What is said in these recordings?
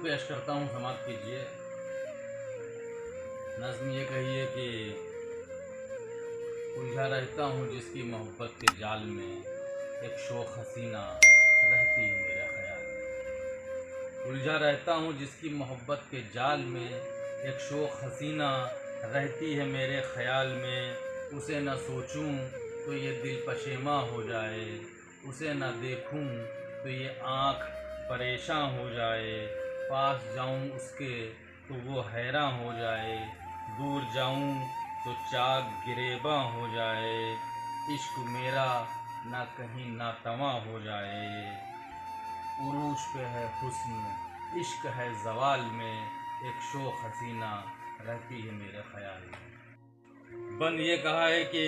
पेश करता हूँ, समाप्त कीजिए। नज़्म ये कहिए कि उलझा रहता हूँ जिसकी मोहब्बत के जाल में, एक शोख हसीना रहती है मेरे ख्याल में। उलझा रहता हूँ जिसकी मोहब्बत के जाल में, एक शोख हसीना रहती है मेरे ख्याल में। उसे न सोचूं तो ये दिल पशेमा हो जाए, उसे न देखूं तो ये आँख परेशान हो जाए। पास जाऊं उसके तो वो हैरान हो जाए, दूर जाऊं तो चाक गिरेबा हो जाए। इश्क मेरा ना कहीं नातवा हो जाए, उरूज पे है हुस्न इश्क है ज़वाल में, एक शोख हसीना रहती है मेरे ख्याल में। बंद ये कहा है कि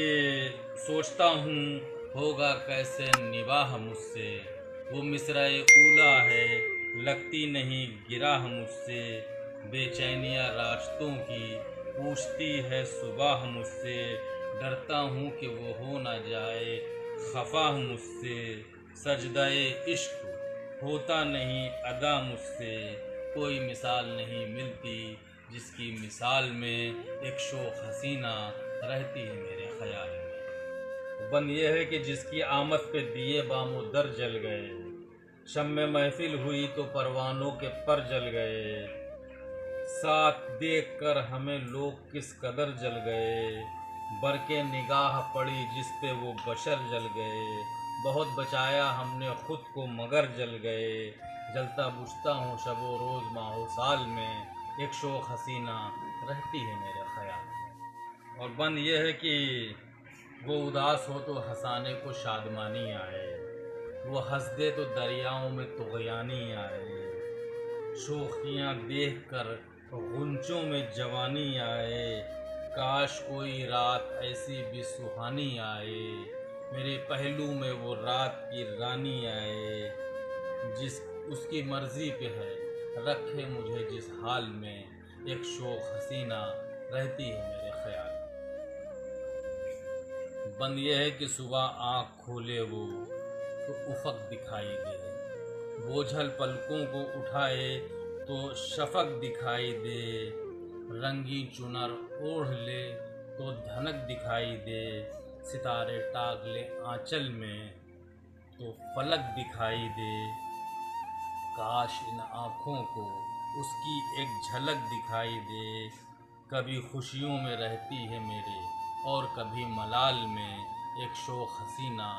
सोचता हूँ होगा कैसे निबाह मुझसे, वो मिसराए ऊला है लगती नहीं गिराह मुझसे। बेचैनियाँ रास्तों की पूछती है सुबह मुझसे, डरता हूँ कि वो हो ना जाए खफा मुझसे। सजदाए इश्क होता नहीं अदा मुझसे, कोई मिसाल नहीं मिलती जिसकी मिसाल में, एक शोख हसीना रहती है मेरे ख्याल में। बंद ये है कि जिसकी आमद पे दिए बामो दर जल गए, शम्मे महफिल हुई तो परवानों के पर जल गए। साथ देख कर हमें लोग किस कदर जल गए, बरके निगाह पड़ी जिस पे वो बशर जल गए। बहुत बचाया हमने खुद को मगर जल गए, जलता बुझता हूँ शबो रोज़ माहो साल में, एक शोख हसीना रहती है मेरे ख्याल में। और बंद ये है कि वो उदास हो तो हंसाने को शादमानी आए, वो हंस दे तो दरियाओं में तुग़यानी आए। शोखियाँ देख कर गुंचों में जवानी आए, काश कोई रात ऐसी भी सुहानी आए। मेरे पहलू में वो रात की रानी आए, जिस उसकी मर्जी पे है रखे मुझे जिस हाल में, एक शोख हसीना रहती है मेरे ख्याल में। बंद ये है कि सुबह आँख खोले वो तो उफ़क़ दिखाई दे, बोझल पलकों को उठाए तो शफ़क़ दिखाई दे। रंगी चुनर ओढ़ ले तो धनक दिखाई दे, सितारे टांग ले आंचल में तो फलक दिखाई दे। काश इन आँखों को उसकी एक झलक दिखाई दे, कभी खुशियों में रहती है मेरे और कभी मलाल में, एक शोख हसीना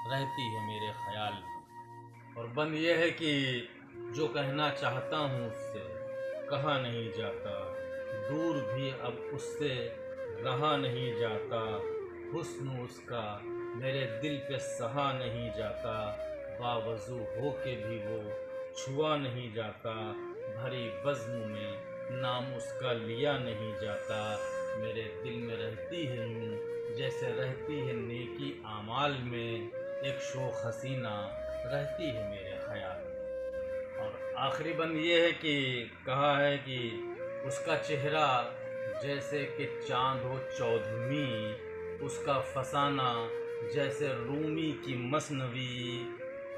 रहती है मेरे ख्याल में। और बंद ये है कि जो कहना चाहता हूँ उससे कहा नहीं जाता, दूर भी अब उससे रहा नहीं जाता। हुस्न उसका मेरे दिल पे सहा नहीं जाता, बावजू हो के भी वो छुआ नहीं जाता। भरी बज़्म में नाम उसका लिया नहीं जाता, मेरे दिल में रहती है यूं जैसे रहती है नेकी आमाल में, एक शोख हसीना रहती है मेरे ख्याल में। और आखिरी बंद ये है कि कहा है कि उसका चेहरा जैसे कि चाँद हो चौदहवीं, उसका फसाना जैसे रूमी की मसनवी।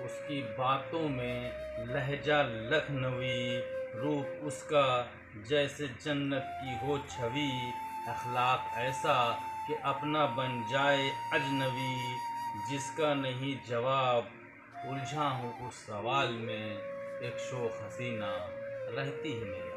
उसकी बातों में लहजा लखनवी, रूप उसका जैसे जन्नत की हो छवि। अखलाक ऐसा कि अपना बन जाए अजनबी, जिसका नहीं जवाब उलझा हूँ उस सवाल में, एक शोख हसीना रहती है मेरे